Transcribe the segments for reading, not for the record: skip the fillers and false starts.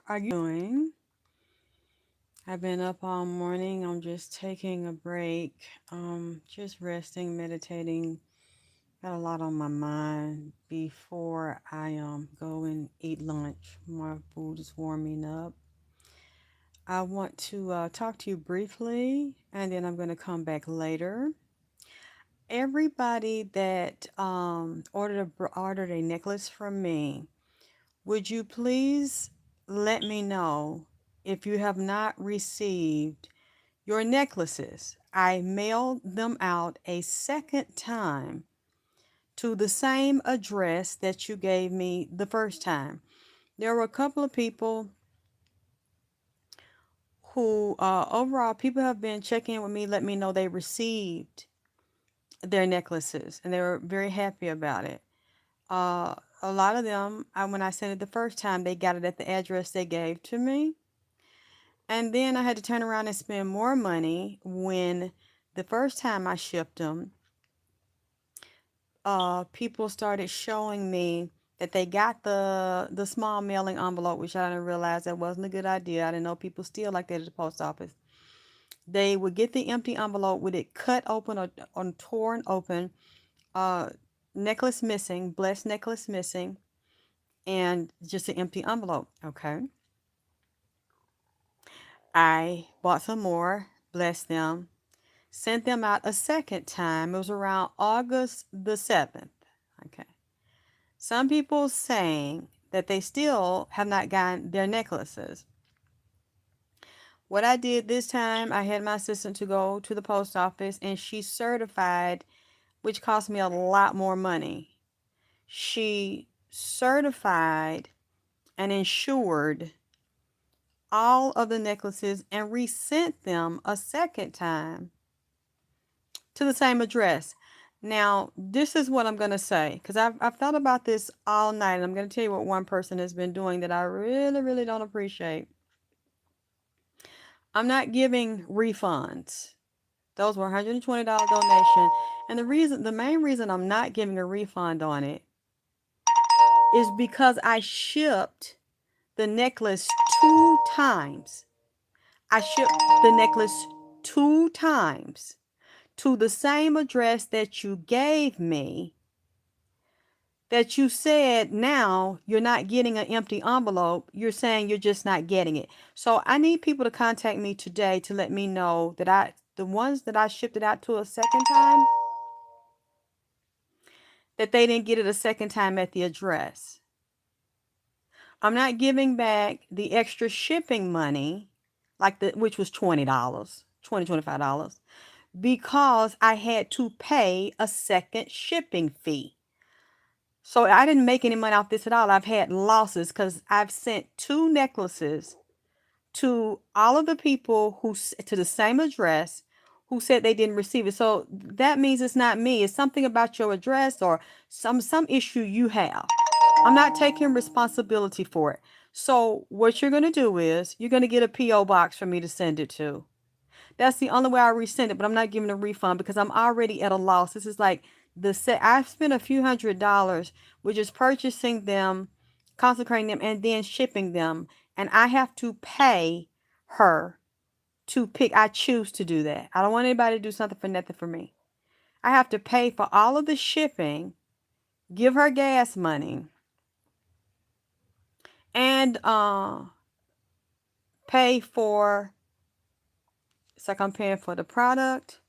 are you doing? I've been up all morning. I'm just taking a break. Just resting, meditating. Got a lot on my mind before I go and eat lunch. My food is warming up. I want to talk to you briefly, and then I'm going to come back later. Everybody that ordered a necklace from me, would you please let me know if you have not received your necklaces? I mailed them out a second time to the same address that you gave me the first time. There were a couple of people who, overall, people have been checking in with me, let me know they received their necklaces and they were very happy about it. A lot of them, when I sent it the first time, they got it at the address they gave to me. And then I had to turn around and spend more money when the first time I shipped them, people started showing me that they got the small mailing envelope, which I didn't realize that wasn't a good idea. I didn't know people steal like that at the post office. They would get the empty envelope with it cut open or torn open, uh, necklace missing, blessed necklace missing, and just an empty envelope. Okay. I bought some more, blessed them, sent them out a second time. It was around August the 7th. Okay. Some people saying that they still have not gotten their necklaces. What I did this time, I had my assistant to go to the post office and she certified, which cost me a lot more money. She certified and insured all of the necklaces and resent them a second time to the same address. Now, this is what I'm going to say because I've thought about this all night. And I'm going to tell you what one person has been doing that I really, really don't appreciate. I'm not giving refunds. Those were $120 donation. And the main reason I'm not giving a refund on it is because I shipped the necklace two times. I shipped the necklace two times to the same address that you gave me, that you said now you're not getting an empty envelope. You're saying you're just not getting it. So I need people to contact me today to let me know that the ones that I shipped it out to a second time, that they didn't get it a second time at the address. I'm not giving back the extra shipping money, which was $20, $25, because I had to pay a second shipping fee. So I didn't make any money off this at all. I've had losses because I've sent two necklaces to all of the people to the same address who said they didn't receive it. So that means it's not me. It's something about your address or some issue you have. I'm not taking responsibility for it. So what you're going to do is you're going to get a PO box for me to send it to. That's the only way I resend it, but I'm not giving a refund because I'm already at a loss. This is like I've spent a few $100s with just purchasing them, consecrating them, and then shipping them. And I have to pay her to pick. I choose to do that. I don't want anybody to do something for nothing for me. I have to pay for all of the shipping, give her gas money, and pay for, it's like I'm paying for the product,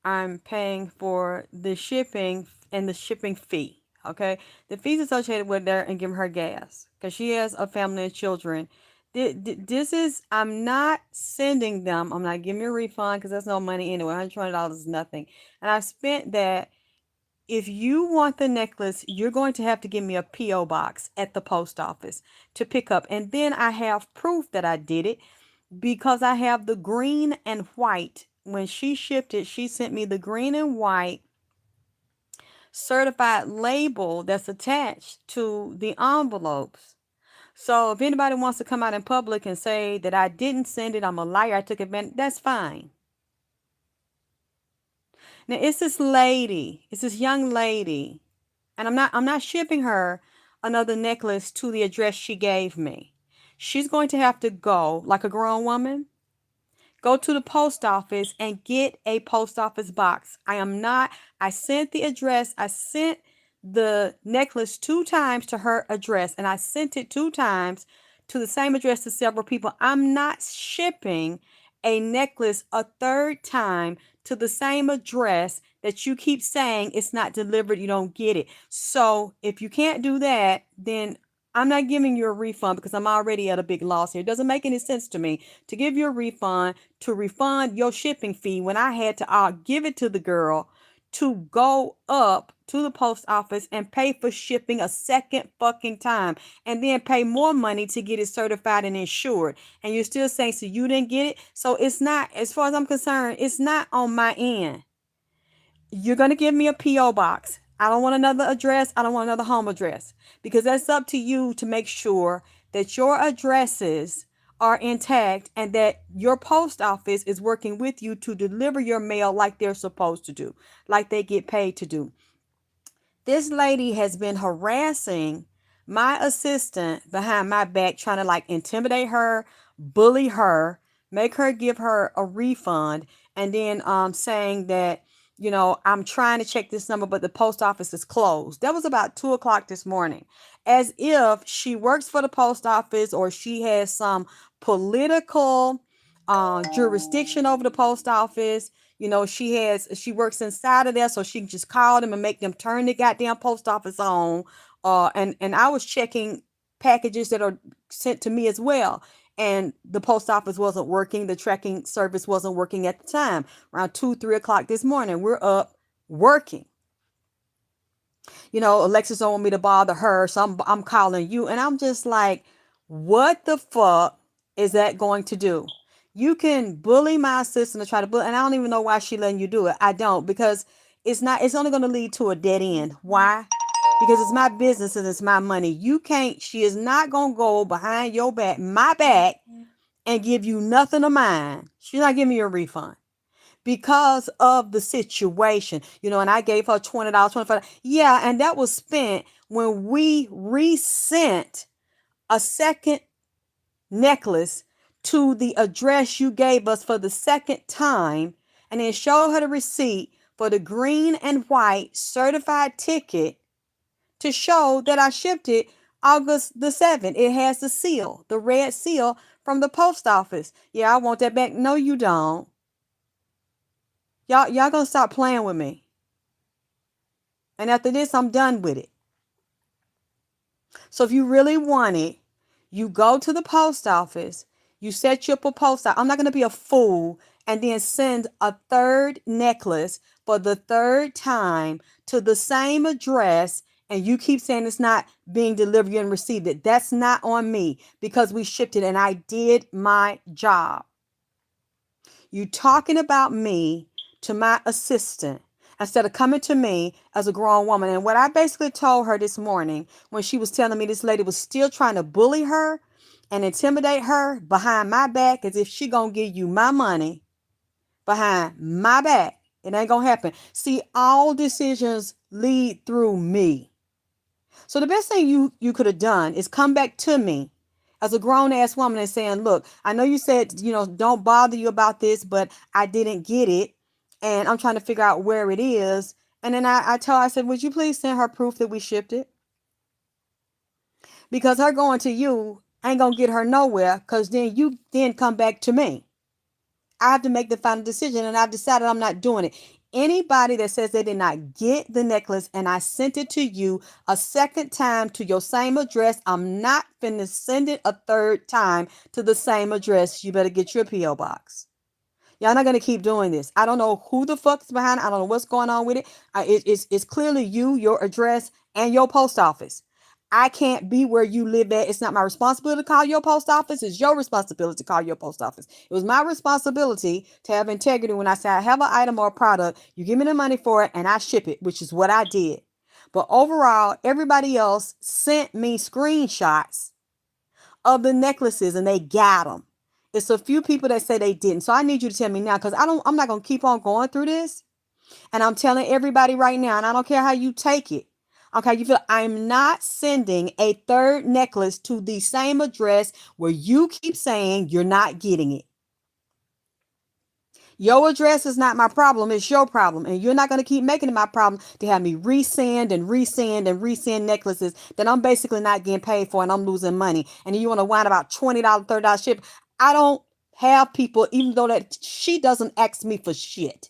I'm paying for the shipping and the shipping fee. Okay, the fees associated with there and giving her gas because she has a family and children. This is, I'm not sending them. I'm not giving you a refund because that's no money anyway. $120 is nothing, and I spent that. If you want the necklace, you're going to have to give me a PO box at the post office to pick up, and then I have proof that I did it because I have the green and white. When she shipped it, she sent me the green and white certified label that's attached to the envelopes. So if anybody wants to come out in public and say that I didn't send it, I'm a liar, I took advantage, that's fine. Now it's this young lady, and I'm not shipping her another necklace to the address she gave me. she's going to have to go, like a grown woman, go to the post office and get a post office box. I sent the address, I sent the necklace 2 times to her address, and I sent it 2 times to the same address to several people. I'm not shipping a necklace a third time to the same address that you keep saying it's not delivered, you don't get it. So if you can't do that, then I'm not giving you a refund because I'm already at a big loss here. It doesn't make any sense to me to give you a refund, to refund your shipping fee when I had to give it to the girl to go up to the post office and pay for shipping a second fucking time and then pay more money to get it certified and insured. And you're still saying, so you didn't get it? So it's not, as far as I'm concerned, it's not on my end. You're going to give me a P.O. box. I don't want another address. I don't want another home address, because that's up to you to make sure that your addresses are intact and that your post office is working with you to deliver your mail like they're supposed to do, like they get paid to do. This lady has been harassing my assistant behind my back, trying to like intimidate her, bully her, make her give her a refund, and then saying that, I'm trying to check this number, but the post office is closed. That was about 2 o'clock this morning. As if she works for the post office or she has some political jurisdiction over the post office. She works inside of there, so she can just call them and make them turn the goddamn post office on. And I was checking packages that are sent to me as well. And the post office wasn't working. The tracking service wasn't working at the time. Around 2, 3 o'clock this morning, we're up working. Alexis don't want me to bother her, so I'm calling you. And I'm just like, what the fuck is that going to do? You can bully my assistant to try to bully, and I don't even know why she letting you do it. I don't, because it's only going to lead to a dead end. Why? Because it's my business and it's my money. She is not going to go behind your back, my back, and give you nothing of mine. She's not giving you a refund because of the situation, and I gave her $20, $25. Yeah, and that was spent when we resent a second necklace to the address you gave us for the second time, and then showed her the receipt for the green and white certified ticket to show that I shipped it August the 7th. It has the seal, the red seal from the post office. Yeah, I want that back. No, you don't. Y'all gonna stop playing with me. And after this, I'm done with it. So if you really want it, you go to the post office, you set you up a post office. I'm not gonna be a fool and then send a third necklace for the third time to the same address, and you keep saying it's not being delivered and received it. That's not on me, because we shipped it and I did my job. You talking about me to my assistant instead of coming to me as a grown woman. And what I basically told her this morning, when she was telling me this lady was still trying to bully her and intimidate her behind my back, as if she gonna give you my money behind my back. It ain't gonna happen. See, all decisions lead through me. So the best thing you could have done is come back to me as a grown-ass woman and saying, look, I know you said, don't bother you about this, but I didn't get it, and I'm trying to figure out where it is. And then I said, would you please send her proof that we shipped it? Because her going to you ain't going to get her nowhere, because then you come back to me. I have to make the final decision, and I've decided I'm not doing it. Anybody that says they did not get the necklace and I sent it to you a second time to your same address, I'm not finna send it a third time to the same address. You better get your P.O. box. Y'all not going to keep doing this. I don't know who the fuck is behind it. I don't know what's going on with it. It's clearly you, your address, and your post office. I can't be where you live at. It's not my responsibility to call your post office. It's your responsibility to call your post office. It was my responsibility to have integrity when I say I have an item or a product. You give me the money for it and I ship it, which is what I did. But overall, everybody else sent me screenshots of the necklaces and they got them. It's a few people that say they didn't. So I need you to tell me now, because I'm not going to keep on going through this. And I'm telling everybody right now, and I don't care how you take it. Okay, you feel I'm not sending a third necklace to the same address where you keep saying you're not getting it. Your address is not my problem, it's your problem. And you're not going to keep making it my problem to have me resend and resend and resend necklaces that I'm basically not getting paid for and I'm losing money. And then you want to whine about $20, $30 ship. I don't have people, even though that she doesn't ask me for shit.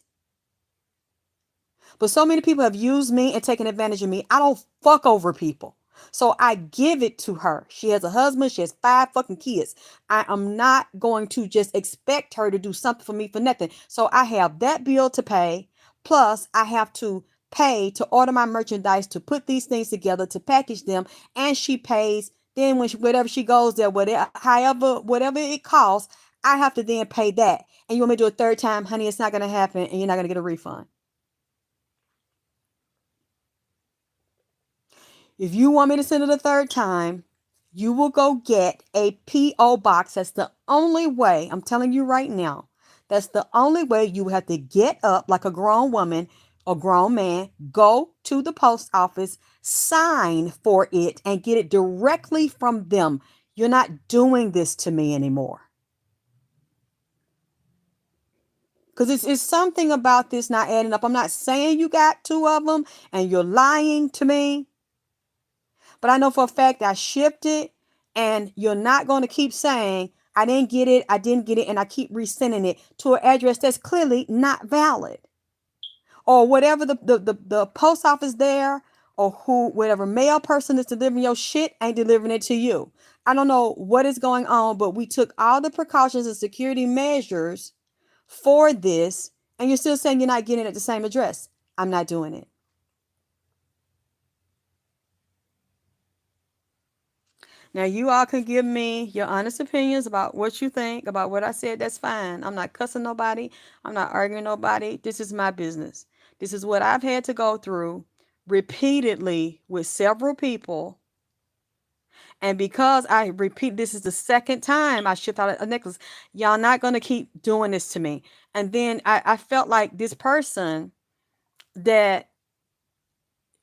But so many people have used me and taken advantage of me. I don't fuck over people. So I give it to her. She has a husband. She has 5 fucking kids. I am not going to just expect her to do something for me for nothing. So I have that bill to pay. Plus, I have to pay to order my merchandise, to put these things together, to package them. And she pays. Then when whatever she goes there, whatever it costs, I have to then pay that. And you want me to do a third time, honey, it's not going to happen and you're not going to get a refund. If you want me to send it a third time, you will go get a P.O. box. That's the only way. I'm telling you right now. That's the only way. You have to get up like a grown woman or grown man, go to the post office, sign for it, and get it directly from them. You're not doing this to me anymore. Because it's something about this not adding up. I'm not saying you got 2 of them and you're lying to me. But I know for a fact I shipped it, and you're not going to keep saying, I didn't get it, and I keep resending it to an address that's clearly not valid. Or whatever the post office there, or whatever mail person is delivering your shit ain't delivering it to you. I don't know what is going on, but we took all the precautions and security measures for this, and you're still saying you're not getting it at the same address. I'm not doing it. Now, you all can give me your honest opinions about what you think about what I said. That's fine. I'm not cussing nobody. I'm not arguing nobody. This is my business. This is what I've had to go through repeatedly with several people. And because I repeat, this is the second time I shipped out a necklace. Y'all not going to keep doing this to me. And then I felt like this person that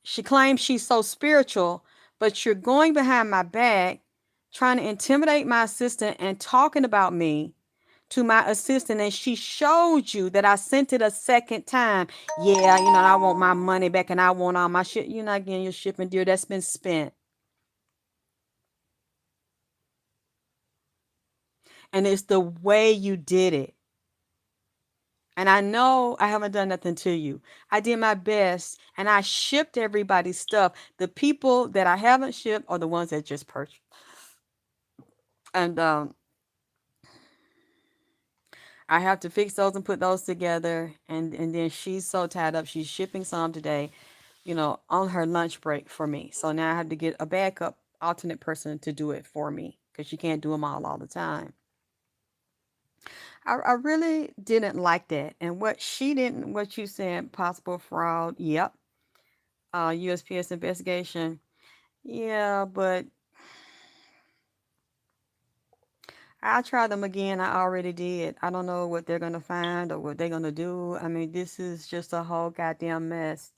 she claims she's so spiritual, but you're going behind my back, trying to intimidate my assistant and talking about me to my assistant. And she showed you that I sent it a second time. Yeah, I want my money back and I want all my shit. You're not getting your shipping, dear. That's been spent. And it's the way you did it. And I know I haven't done nothing to you. I did my best and I shipped everybody's stuff. The people that I haven't shipped are the ones that just purchased. And I have to fix those and put those together. And then she's so tied up. She's shipping some today, on her lunch break for me. So now I have to get a backup alternate person to do it for me because she can't do them all the time. I really didn't like that. And what you said, possible fraud. Yep. USPS investigation. Yeah, but I'll try them again. I already did. I don't know what they're going to find or what they're going to do. I mean, this is just a whole goddamn mess.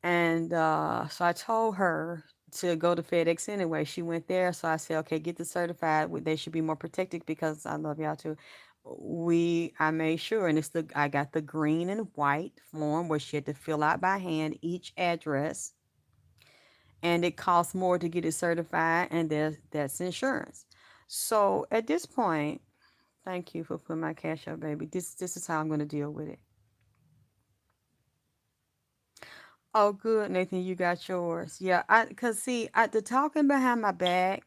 And so I told her to go to FedEx anyway. She went there. So I said, okay, get the certified. They should be more protected because I love y'all too. I made sure, and I got the green and white form where she had to fill out by hand each address. And it costs more to get it certified, and that's insurance. So at this point, thank you for putting my cash up, baby. This is how I'm going to deal with it. Oh, good, Nathan, you got yours. Yeah, cause see, the talking behind my back,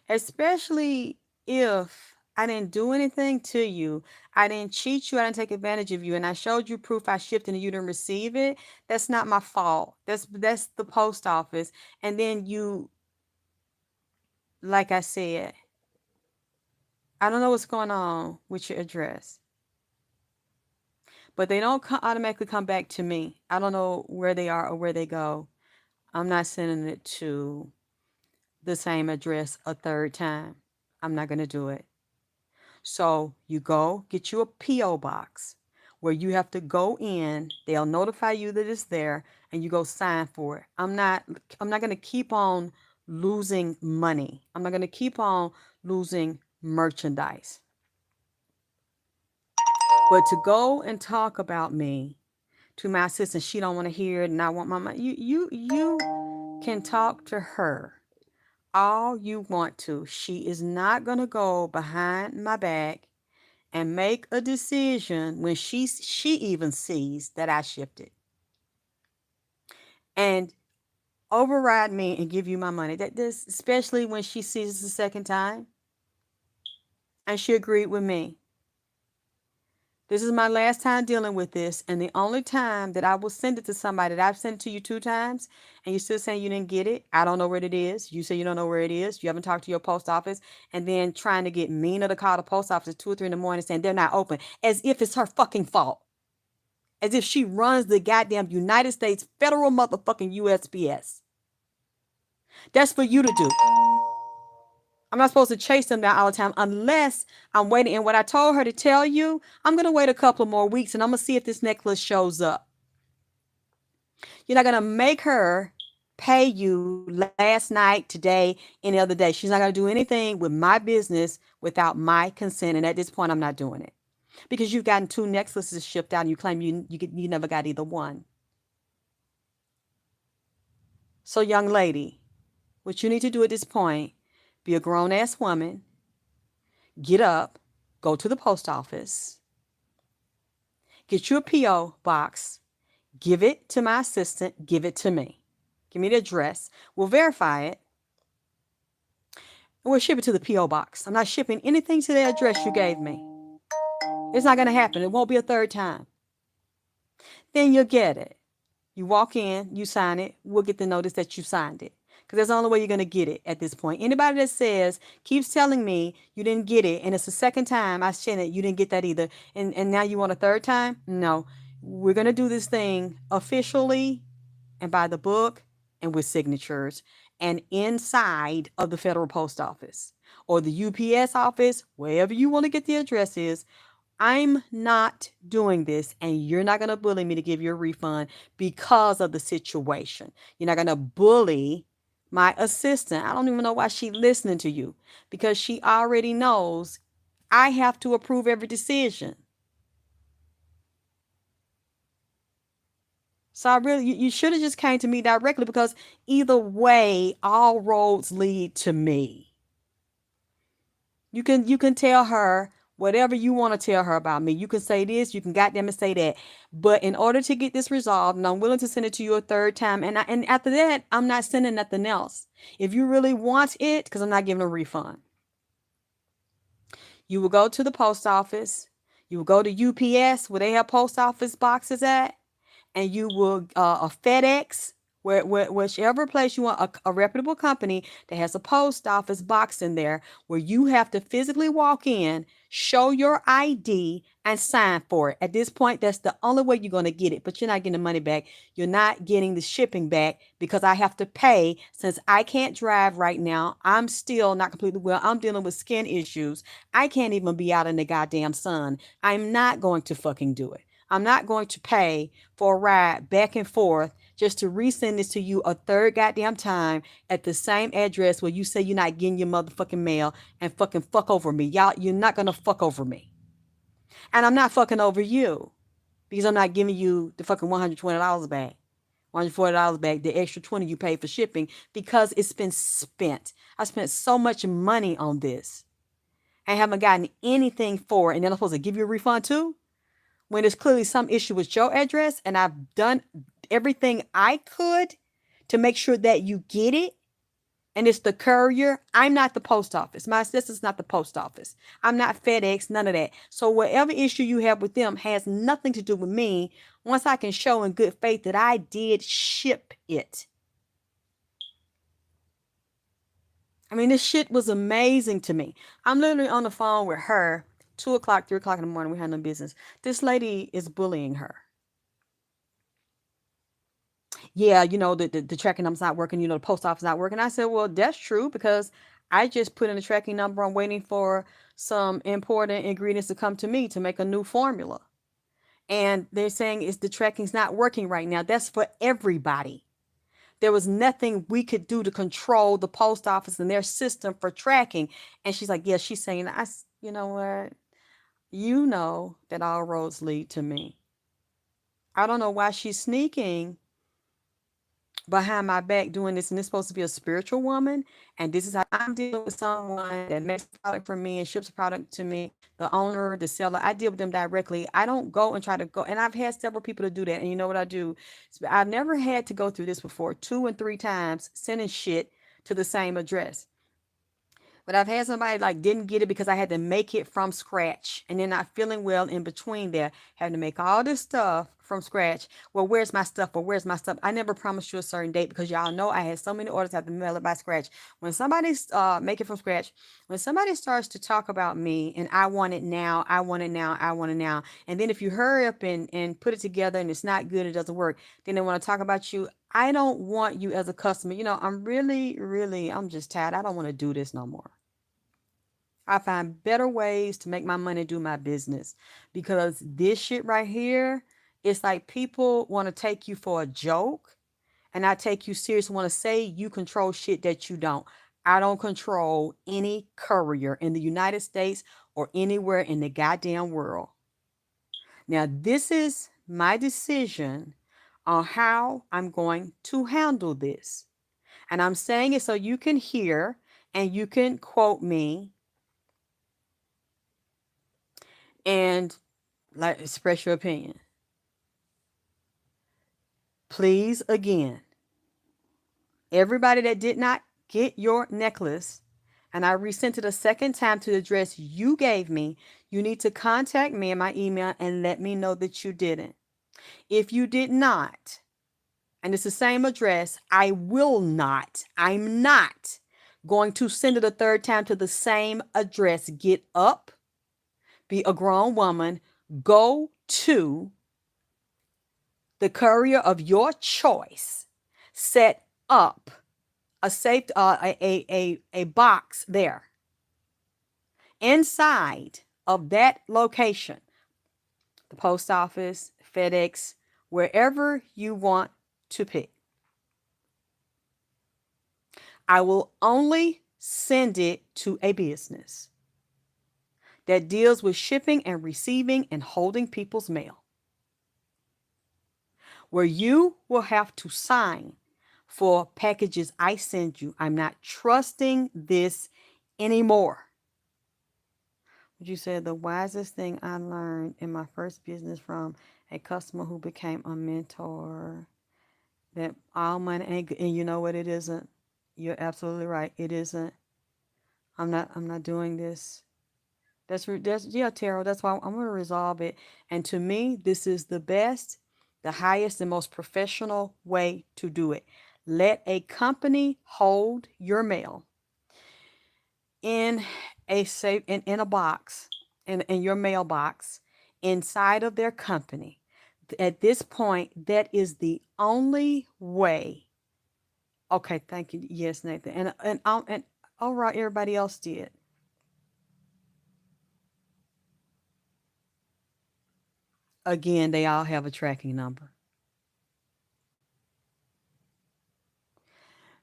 especially if I didn't do anything to you, I didn't cheat you, I didn't take advantage of you, and I showed you proof I shipped and you didn't receive it. That's not my fault. That's the post office, and then like I said, I don't know what's going on with your address, but they don't automatically come back to me. I don't know where they are or where they go. I'm not sending it to the same address a third time. I'm not going to do it. So you go get you a P.O. box where you have to go in. They'll notify you that it's there and you go sign for it. I'm not going to keep on losing money. I'm not going to keep on losing merchandise. But to go and talk about me to my assistant, she don't want to hear it, and I want my money. You can talk to her all you want to. She is not going to go behind my back and make a decision when she even sees that I shipped it, and override me and give you my money. That this, especially when she sees it the second time, and she agreed with me. This is my last time dealing with this, and the only time that I will send it to somebody that I've sent it to you 2 times, and you're still saying you didn't get it. I don't know where it is. You say you don't know where it is. You haven't talked to your post office, and then trying to get Mina to call the post office at 2 or 3 in the morning saying they're not open, as if it's her fucking fault, as if she runs the goddamn United States federal motherfucking USPS. That's for you to do. I'm not supposed to chase them down all the time unless I'm waiting. And what I told her to tell you, I'm going to wait a couple more weeks and I'm going to see if this necklace shows up. You're not going to make her pay you last night, today, any other day. She's not going to do anything with my business without my consent. And at this point, I'm not doing it because you've gotten 2 necklaces shipped out and you claim you never got either one. So young lady, what you need to do at this point, be a grown-ass woman, get up, go to the post office, get you a P.O. box, give it to my assistant, give it to me. Give me the address. We'll verify it, and we'll ship it to the P.O. box. I'm not shipping anything to the address you gave me. It's not going to happen. It won't be a third time. Then you'll get it. You walk in, you sign it, we'll get the notice that you signed it. Because that's the only way you're going to get it at this point. Anybody that says, keeps telling me you didn't get it, and it's the second time I sent it, you didn't get that either, and now you want a third time? No. We're going to do this thing officially and by the book and with signatures and inside of the Federal Post Office or the UPS office, wherever you want to get the address is. I'm not doing this, and you're not going to bully me to give you a refund because of the situation. You're not going to bully my assistant. I don't even know why she's listening to you, because she already knows I have to approve every decision. So I really, you should have just came to me directly, because either way, all roads lead to me. You can tell her whatever you want to tell her about me. You can say this, you can goddamn it say that. But in order to get this resolved, and I'm willing to send it to you a third time, and after that, I'm not sending nothing else. If you really want it, because I'm not giving a refund, you will go to the post office. You will go to UPS, where they have post office boxes at, and you will a FedEx, whichever place you want, a reputable company that has a post office box in there, where you have to physically walk in, show your ID, and sign for it. At this point, that's the only way you're going to get it, but you're not getting the money back. You're not getting the shipping back, because I have to pay. Since I can't drive right now, I'm still not completely well. I'm dealing with skin issues. I can't even be out in the goddamn sun. I'm not going to fucking do it. I'm not going to pay for a ride back and forth just to resend this to you a third goddamn time at the same address where you say you're not getting your motherfucking mail, and fucking fuck over me. Y'all, you're not going to fuck over me. And I'm not fucking over you, because I'm not giving you the fucking $120 back. $140 back, the extra $20 you paid for shipping, because it's been spent. I spent so much money on this. I haven't gotten anything for it, and then I'm supposed to give you a refund too? When there's clearly some issue with your address, and I've done everything I could to make sure that you get it, and it's the courier. I'm not the post office. My assistant's not the post office. I'm not FedEx, none of that. So whatever issue you have with them has nothing to do with me, once I can show in good faith that I did ship it. I mean, this shit was amazing to me. I'm literally on the phone with her 2 o'clock, 3 o'clock in the morning. We had no business. This lady is bullying her. Yeah, the tracking number's not working. The post office not working. I said, well, that's true, because I just put in a tracking number. I'm waiting for some important ingredients to come to me to make a new formula. And they're saying is the tracking's not working right now. That's for everybody. There was nothing we could do to control the post office and their system for tracking. And she's like, yeah, she's saying, you know what? You know that all roads lead to me. I don't know why she's sneaking behind my back doing this, and it's supposed to be a spiritual woman, and this is how I'm dealing with someone that makes a product for me and ships a product to me, the owner, the seller. I deal with them directly. I don't go and try to go, and I've had several people to do that. And you know what I do? I've never had to go through this before, 2 and 3 times sending shit to the same address. But I've had somebody like didn't get it because I had to make it from scratch and then not feeling well in between there, having to make all this stuff from scratch. Well, where's my stuff? Well, where's my stuff? I never promised you a certain date because y'all know I had so many orders I have to mail it by scratch. When somebody's make it from scratch, when somebody starts to talk about me and I want it now, I want it now, I want it now. And then if you hurry up and put it together and it's not good, it doesn't work, then they want to talk about you. I don't want you as a customer. I'm really, really, I'm just tired. I don't want to do this no more. I find better ways to make my money do my business because this shit right here, it's like people want to take you for a joke and I take you serious, want to say you control shit that you don't. I don't control any courier in the United States or anywhere in the goddamn world. Now, this is my decision on how I'm going to handle this. And I'm saying it so you can hear and you can quote me and like express your opinion. Please, again, everybody that did not get your necklace and I resent it a second time to the address you gave me, you need to contact me in my email and let me know that you didn't. If you did not, and it's the same address, I'm not going to send it a third time to the same address. Get up, be a grown woman, go to the courier of your choice, set up a safe a box there inside of that location, the post office, FedEx, wherever you want to pick. I will only send it to a business that deals with shipping and receiving and holding people's mail, where you will have to sign for packages I send you. I'm not trusting this anymore. Would you say the wisest thing I learned in my first business from a customer who became a mentor, that all money ain't good, and you know what, it isn't. You're absolutely right. It isn't. I'm not doing this. That's yeah, Tarot. That's why I'm going to resolve it. And to me, this is the best, the highest, and most professional way to do it. Let a company hold your mail in a safe in a box in your mailbox inside of their company. At this point, that is the only way. Okay, thank you. Yes, Nathan. And all right, everybody else did. Again, they all have a tracking number.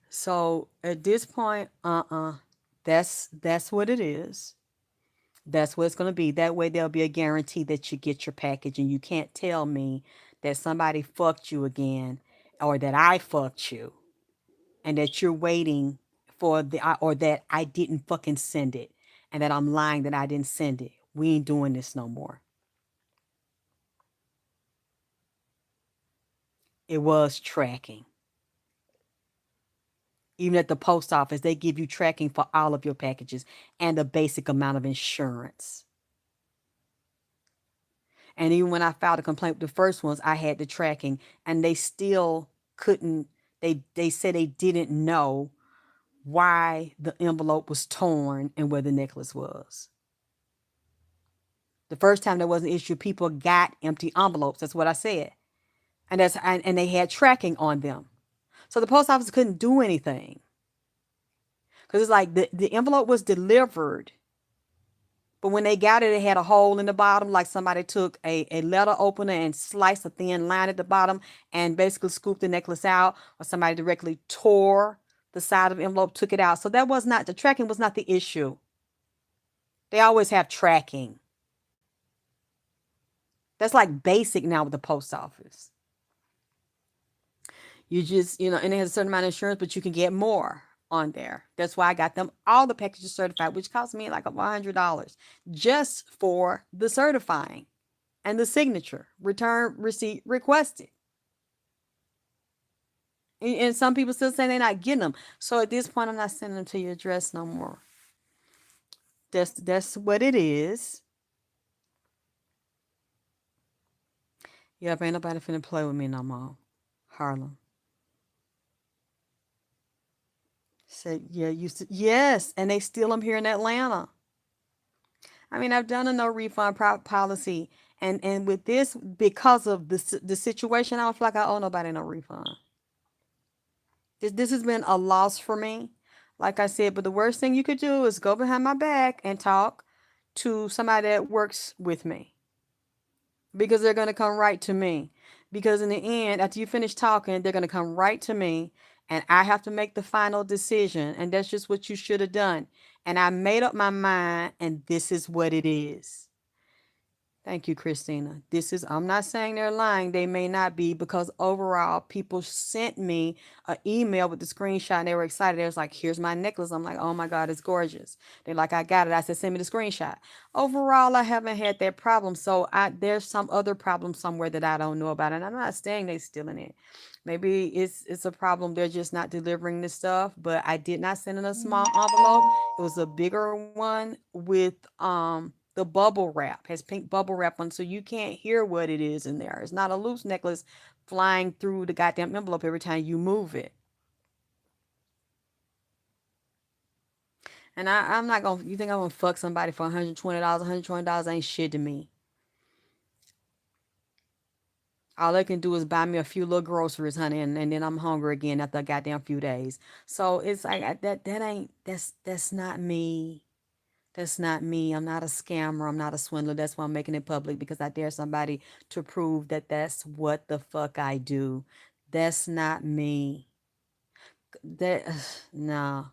So at this point, that's what it is. That's what it's going to be. That way, there'll be a guarantee that you get your package, and you can't tell me that somebody fucked you again, or that I fucked you, and that you're waiting for or that I didn't fucking send it, and that I'm lying that I didn't send it. We ain't doing this no more. It was tracking. Even at the post office, they give you tracking for all of your packages and a basic amount of insurance. And even when I filed a complaint with the first ones, I had the tracking, and they still couldn't. They said they didn't know why the envelope was torn and where the necklace was. The first time there was an issue, people got empty envelopes. That's what I said, and they had tracking on them. So the post office couldn't do anything because it's like the envelope was delivered But when they got it, it had a hole in the bottom, like somebody took a letter opener and sliced a thin line at the bottom and basically scooped the necklace out, or somebody directly tore the side of the envelope, took it out. So that was not, the tracking was not the issue. They always have tracking. That's like basic now with the post office. You just, and it has a certain amount of insurance, but you can get more on there. That's why I got them all the packages certified, which cost me like $100 just for the certifying and the signature, return receipt requested. And some people still say they're not getting them. So at this point, I'm not sending them to your address no more. That's what it is. Yep, ain't nobody finna play with me no more. Harlem. Said, yeah, yes, and they steal them here in Atlanta. I mean, I've done a no refund policy, and with this, because of the situation, I don't feel like I owe nobody no refund. This has been a loss for me, like I said. But the worst thing you could do is go behind my back and talk to somebody that works with me, because they're gonna come right to me. Because in the end, after you finish talking, they're gonna come right to me, and I have to make the final decision. And that's just what you should have done. And I made up my mind, and this is what it is. Thank you, Christina. I'm not saying they're lying. They may not be, because overall, people sent me an email with the screenshot and they were excited. They was like, here's my necklace. I'm like, oh my God, it's gorgeous. They're like, I got it. I said, send me the screenshot. Overall, I haven't had that problem. So there's some other problem somewhere that I don't know about. And I'm not saying they stealing it. Maybe it's a problem. They're just not delivering this stuff. But I did not send in a small envelope. It was a bigger one with the bubble wrap, has pink bubble wrap on, so you can't hear what it is in there. It's not a loose necklace flying through the goddamn envelope every time you move it. And I'm not gonna, you think I'm gonna fuck somebody for $120? $120 ain't shit to me. All they can do is buy me a few little groceries, honey, and then I'm hungry again after a goddamn few days. So it's like that's not me. That's not me. I'm not a scammer. I'm not a swindler. That's why I'm making it public, because I dare somebody to prove that that's what the fuck I do. That's not me. That no,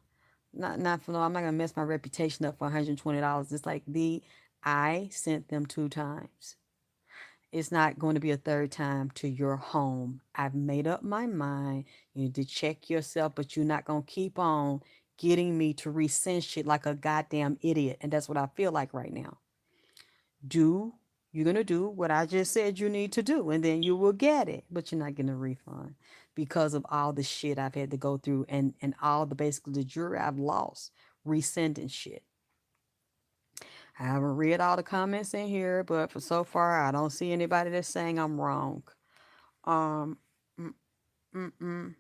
not for no. I'm not gonna mess my reputation up for $120. It's like I sent them 2 times. It's not going to be a third time to your home. I've made up my mind. You need to check yourself, but you're not going to keep on getting me to resend shit like a goddamn idiot. And that's what I feel like right now. You're going to do what I just said you need to do, and then you will get it. But you're not getting a refund because of all the shit I've had to go through, and all the basically the jury I've lost resending shit. I haven't read all the comments in here, but for so far, I don't see anybody that's saying I'm wrong. Um, mm, mm.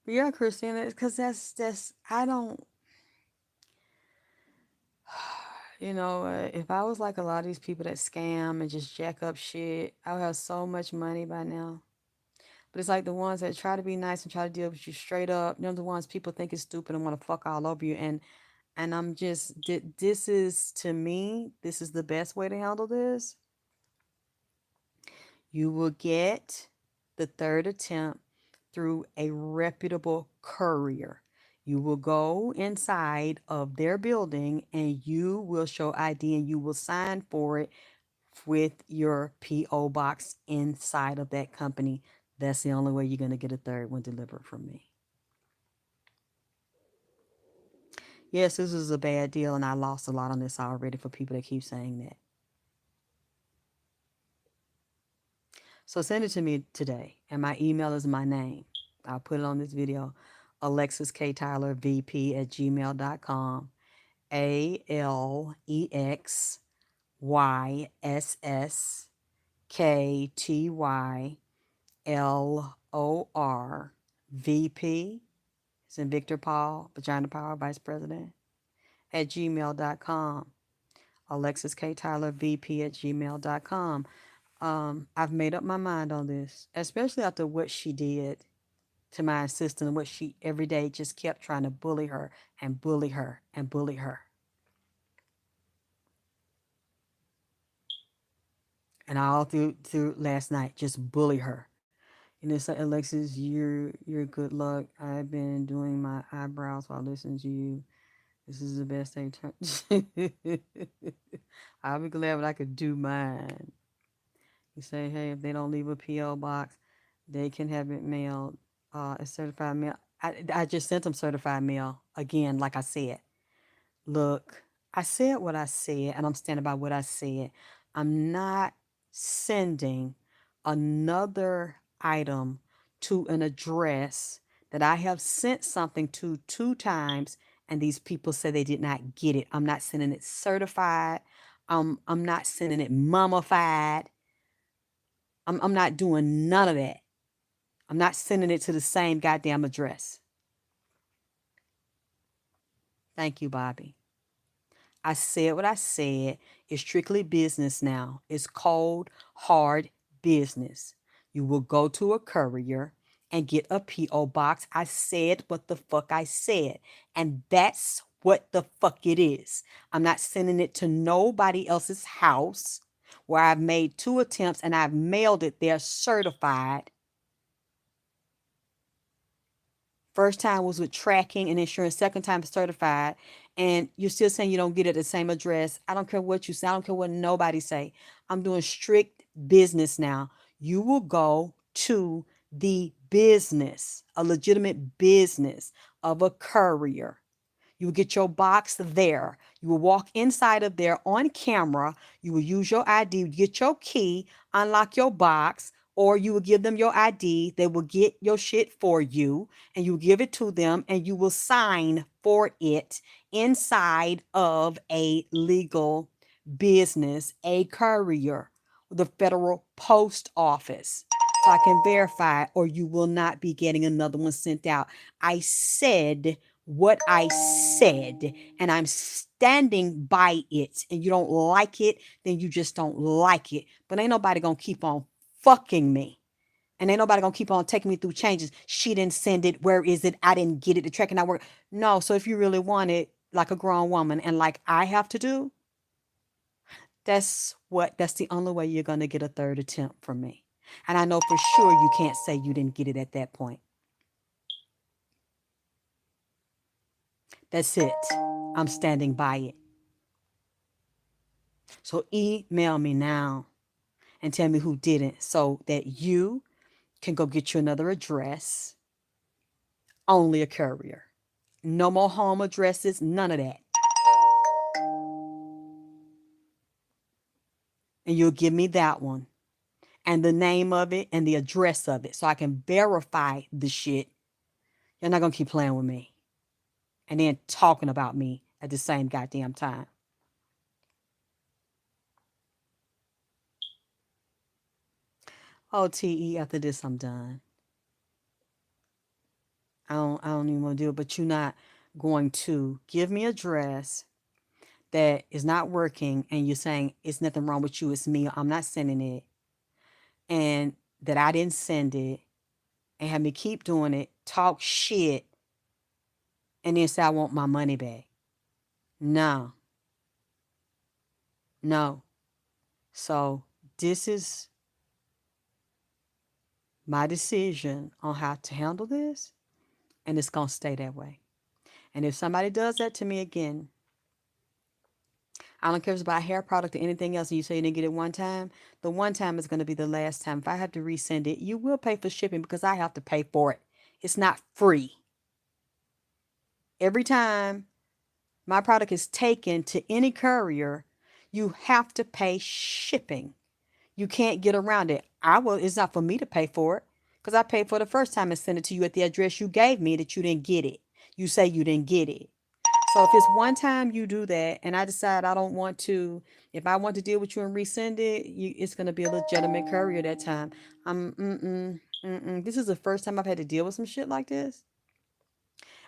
Yeah, Christina, because I don't, if I was like a lot of these people that scam and just jack up shit, I would have so much money by now. But it's like the ones that try to be nice and try to deal with you straight up. They're the ones people think is stupid and want to fuck all over you. And I'm just, this is, to me, this is the best way to handle this. You will get the third attempt through a reputable courier. You will go inside of their building and you will show ID and you will sign for it with your P.O. box inside of that company. That's the only way you're going to get a third one delivered from me. Yes, this is a bad deal, and I lost a lot on this already for people that keep saying that. So send it to me today, and my email is my name. I'll put it on this video. Alexis K. Tyler, VP at gmail.com. AlexisKTylor, VP, it's in Victor Paul, Vagina Power, Vice President, at gmail.com. Alexis K. Tyler, VP at gmail.com. I've made up my mind on this, especially after what she did to my assistant and what she every day just kept trying to bully her and bully her and bully her. And I all through last night just bully her. And it's like, Alexis, you're good luck. I've been doing my eyebrows while listening to you. This is the best thing. I'll be glad when I could do mine. You say, hey, if they don't leave a PO box, they can have it mailed. A certified mail. I just sent them certified mail again, like I said. Look, I said what I said, and I'm standing by what I said. I'm not sending another item to an address that I have sent something to 2 times, and these people say they did not get it. I'm not sending it certified. I'm not sending it mummified. I'm not doing none of that. I'm not sending it to the same goddamn address. Thank you, Bobby. I said what I said. It's strictly business now. It's cold, hard business. You will go to a courier and get a P.O. box. I said what the fuck I said. And that's what the fuck it is. I'm not sending it to nobody else's house where I've made 2 attempts and I've mailed it there certified. First time was with tracking and insurance. Second time certified. And you're still saying you don't get it at the same address. I don't care what you say. I don't care what nobody say. I'm doing strict business now. You will go to the business, a legitimate business of a courier. You will get your box there. You will walk inside of there on camera. You will use your ID, get your key, unlock your box, or you will give them your ID. They will get your shit for you and you give it to them and you will sign for it inside of a legal business, a courier, the federal post office. So I can verify, or you will not be getting another one sent out. I said what I said, and I'm standing by it. And you don't like it, then you just don't like it. But ain't nobody gonna keep on fucking me. And ain't nobody gonna keep on taking me through changes. She didn't send it. Where is it? I didn't get it. The tracking not work. No, so if you really want it like a grown woman and like I have to do, that's the only way you're gonna get a third attempt from me. And I know for sure you can't say you didn't get it at that point. That's it. I'm standing by it. So email me now and tell me who didn't so that you can go get you another address. Only a courier. No more home addresses, none of that. And you'll give me that one and the name of it and the address of it so I can verify the shit. You're not going to keep playing with me and then talking about me at the same goddamn time. Oh, TE, after this, I'm done. I don't even want to do it, but you're not going to give me a address that is not working and you're saying it's nothing wrong with you, it's me, I'm not sending it, and that I didn't send it, and have me keep doing it, talk shit, and then say I want my money back. No, no. So this is my decision on how to handle this, and it's going to stay that way. And if somebody does that to me again, I don't care if it's about hair product or anything else, and you say you didn't get it one time, the one time is going to be the last time. If I have to resend it, you will pay for shipping because I have to pay for it. It's not free. Every time my product is taken to any courier, you have to pay shipping. You can't get around it. It's not for me to pay for it because I paid for it the first time and sent it to you at the address you gave me that you didn't get it. You say you didn't get it. So if it's one time you do that and I decide I don't want to, if I want to deal with you and resend it, it's going to be a legitimate courier that time. This is the first time I've had to deal with some shit like this.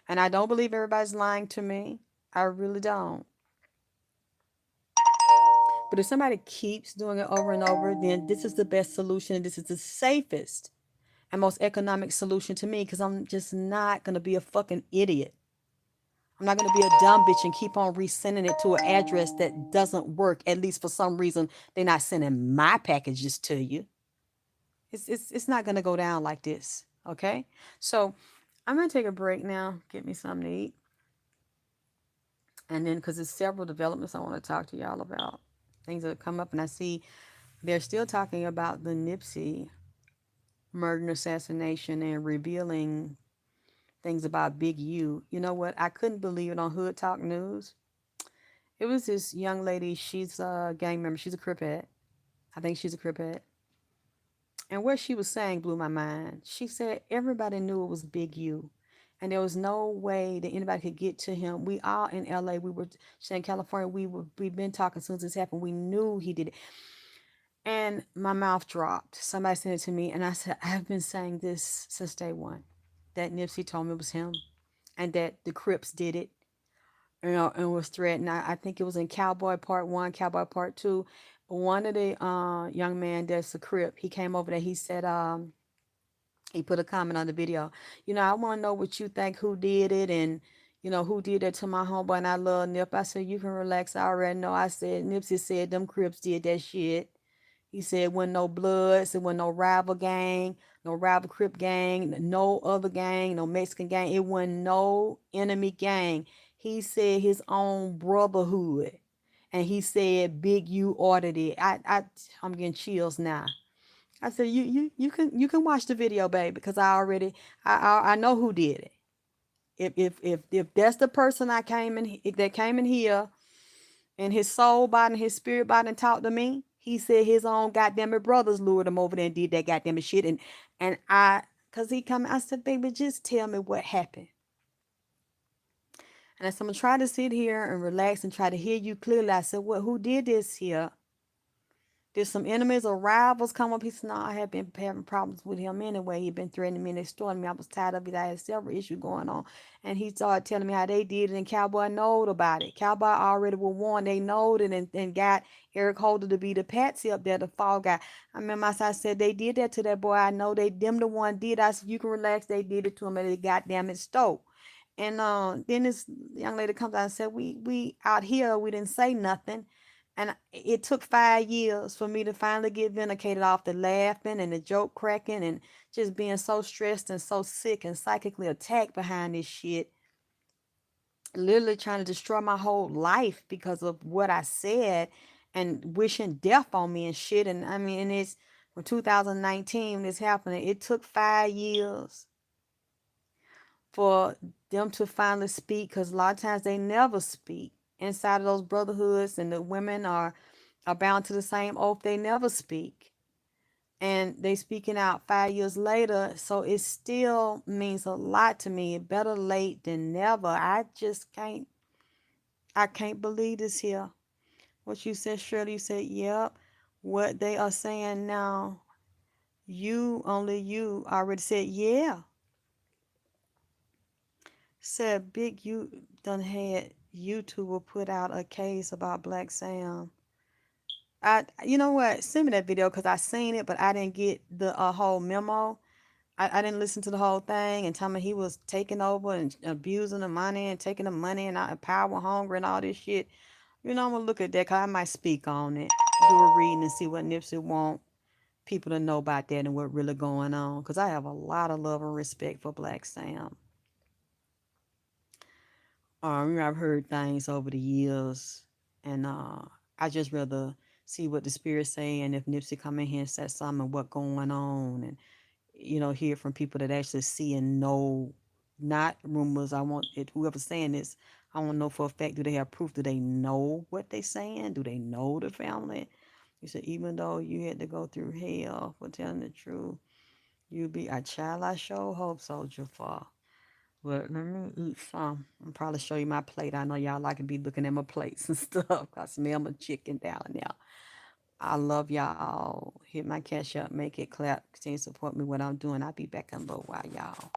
And I don't believe everybody's lying to me. I really don't. But if somebody keeps doing it over and over, then this is the best solution. This is the safest and most economic solution to me because I'm just not going to be a fucking idiot. I'm not going to be a dumb bitch and keep on resending it to an address that doesn't work. At least for some reason, they're not sending my packages to you. It's not going to go down like this. Okay. So I'm going to take a break now, get me something to eat. And then, because there's several developments I want to talk to y'all about, things that have come up, and I see they're still talking about the Nipsey murder and assassination and revealing things about Big U. You know what? I couldn't believe it on Hood Talk News. It was this young lady. She's a gang member. She's a Criphead. I think she's a Criphead. And what she was saying blew my mind. She said everybody knew it was Big U. And there was no way that anybody could get to him. We all in LA, we were in California, we've been talking since this happened. We knew he did it. And my mouth dropped. Somebody said it to me, and I said, I've been saying this since day one. That Nipsey told me it was him. And that the Crips did it. And was threatened. I think it was in Cowboy Part 1, Cowboy Part 2. One of the young man that's a Crip, he came over there, he said, he put a comment on the video. I want to know what you think, who did it, and who did that to my homeboy. And I love Nip. I said, you can relax. I already know. I said, Nipsey said them Crips did that shit. He said it wasn't no bloods, it wasn't no rival gang, no rival Crip gang, no other gang, no Mexican gang. It wasn't no enemy gang. He said his own brotherhood. And he said Big U ordered it. I'm getting chills now. I said, you can watch the video, baby, because I know who did it. If that's the person that came in here and his soul body and his spirit body and talked to me, he said his own goddamn brothers lured him over there and did that goddamn shit. And cause he come, I said, baby, just tell me what happened. And I said, I'm gonna try to sit here and relax and try to hear you clearly. I said, what? Who did this here? Did some enemies or rivals come up? He said, no, I had been having problems with him anyway. He'd been threatening me and extorting me. I was tired of it. I had several issues going on. And he started telling me how they did it, and Cowboy knowed about it. Cowboy already was warned. They knowed it and got Eric Holder to be the patsy up there, the fall guy. I remember I said, they did that to that boy. I know them the one did. I said, you can relax. They did it to him, and they goddamn it stole. And then this young lady comes out and said, we out here, we didn't say nothing. And it took 5 years for me to finally get vindicated off the laughing and the joke cracking and just being so stressed and so sick and psychically attacked behind this shit. Literally trying to destroy my whole life because of what I said and wishing death on me and shit. And I mean, it's from 2019 when this happened. It took 5 years for them to finally speak, because a lot of times they never speak inside of those brotherhoods, and the women are bound to the same oath. They never speak, and they speaking out 5 years later. So it still means a lot to me. Better late than never. I can't believe this here. What you said, Shirley, you said, yep. What they are saying now, you already said, yeah. Said Big U done had YouTuber put out a case about Black Sam. You know what? Send me that video because I seen it, but I didn't get the whole memo. I didn't listen to the whole thing, and tell me he was taking over and abusing the money and taking the money and power hungry and all this shit. I'm gonna look at that because I might speak on it, do a reading and see what Nipsey want people to know about that and what really going on. Because I have a lot of love and respect for Black Sam. I've heard things over the years, and I just rather see what the spirit say, and if Nipsey come in here and say something, what going on, and hear from people that actually see and know, not rumors. I want it. Whoever's saying this, I want to know for a fact. Do they have proof? Do they know what they saying? Do they know the family? You said even though you had to go through hell for telling the truth, you be a child. I sure hope so, Jafar. But let me eat some. I'll probably show you my plate. I know y'all like to be looking at my plates and stuff. I smell my chicken down there. I love y'all. Hit my cash up, make it clap. Continue to support me what I'm doing. I'll be back in a little while, y'all.